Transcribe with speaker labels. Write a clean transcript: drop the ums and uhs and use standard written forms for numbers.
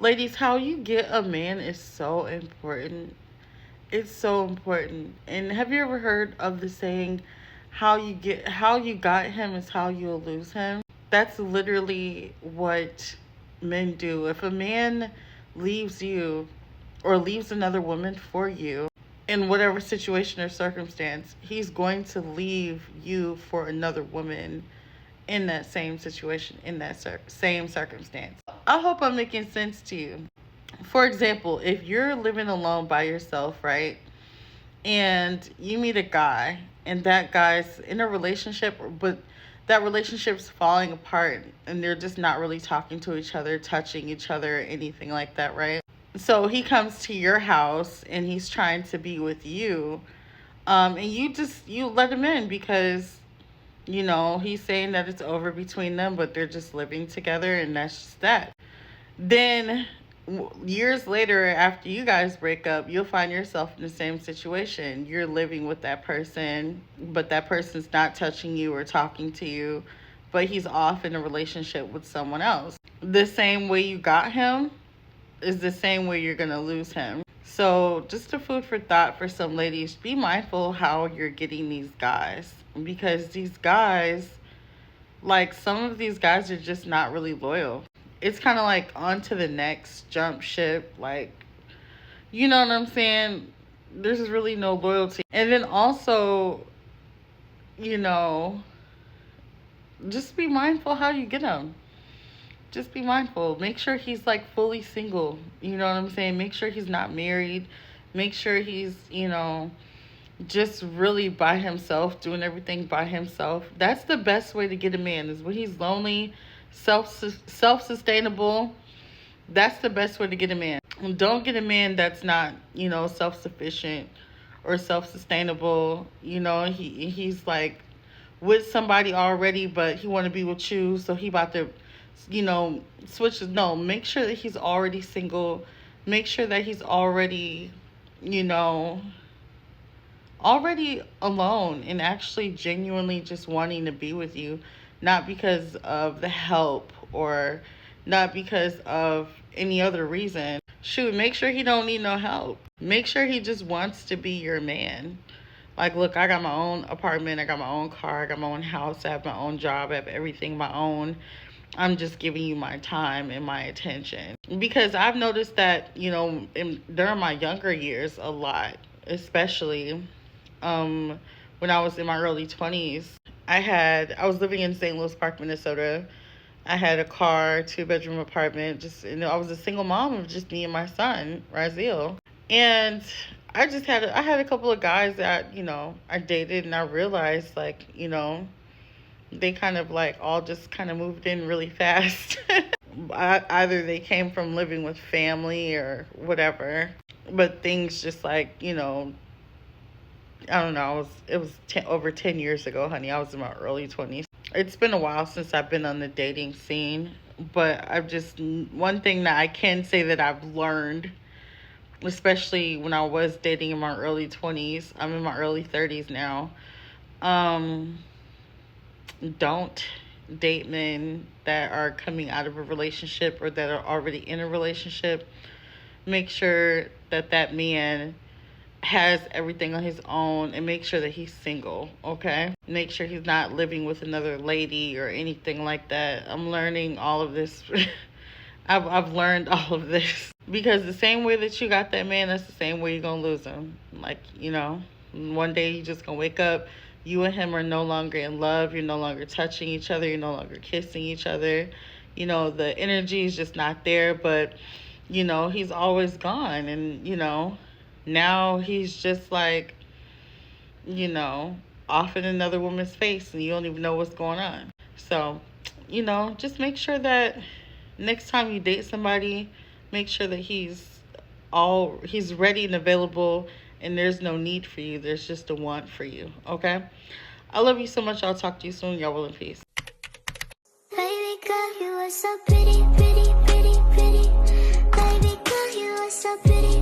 Speaker 1: Ladies, how you get a man is so important. It's so important. And have you ever heard of the saying, how you got him is how you'll lose him? That's literally what men do. If a man leaves you or leaves another woman for you in whatever situation or circumstance, he's going to leave you for another woman in that same situation, in that same circumstance. I hope I'm making sense to you. For example, if you're living alone by yourself, right, and you meet a guy, and that guy's in a relationship, but that relationship's falling apart, and they're just not really talking to each other, touching each other, anything like that, right? So he comes to your house and he's trying to be with you, and you let him in because he's saying that it's over between them, but they're just living together, and that's just that. Then years later, after you guys break up, you'll find yourself in the same situation. You're living with that person, but that person's not touching you or talking to you, but he's off in a relationship with someone else. The same way you got him is the same way you're going to lose him. So, just a food for thought for some ladies, be mindful how you're getting these guys, because these guys, like, some of these guys are just not really loyal. It's kind of like on to the next, jump ship, like, you know what I'm saying? There's really no loyalty. And then also, you know, just be mindful how you get them. Just be mindful. Make sure he's like fully single. You know what I'm saying? Make sure he's not married. Make sure he's, just really by himself, doing everything by himself. That's the best way to get a man, is when he's lonely, self-sustainable. That's the best way to get a man. Don't get a man that's not, self-sufficient or self-sustainable. He's like with somebody already, but he want to be with you, so he about to switches. No, make sure that he's already single. Make sure that he's already, already alone and actually genuinely just wanting to be with you, not because of the help or not because of any other reason. Shoot, make sure he don't need no help. Make sure he just wants to be your man. Like, look, I got my own apartment, I got my own car, I got my own house, I have my own job, I have everything my own. I'm just giving you my time and my attention. Because I've noticed that, during my younger years a lot, especially when I was in my early 20s, I was living in St. Louis Park, Minnesota. I had a car, 2-bedroom apartment, I was a single mom of just me and my son, Raziel. And I had a couple of guys that, I dated, and I realized, like, they kind of like all just kind of moved in really fast. Either they came from living with family or whatever, but things just like, I don't know. It was over 10 years ago, honey. I was in my early 20s. It's been a while since I've been on the dating scene, but one thing that I can say that I've learned, especially when I was dating in my early 20s, I'm in my early 30s now. Don't date men that are coming out of a relationship or that are already in a relationship. Make sure that that man has everything on his own, and make sure that he's single, okay? Make sure he's not living with another lady or anything like that. I'm learning all of this. I've learned all of this, because the same way that you got that man, that's the same way you're gonna lose him. Like, one day you're just gonna wake up, you and him are no longer in love, you're no longer touching each other, you're no longer kissing each other. The energy is just not there, but he's always gone. And now he's just like, off in another woman's face, and you don't even know what's going on. So, just make sure that next time you date somebody, make sure that he's ready and available, and there's no need for you. There's just a want for you, okay? I love you so much. I'll talk to you soon. Y'all will in peace.
Speaker 2: Baby girl, you are so pretty, pretty, pretty, pretty. Baby girl, you are so pretty.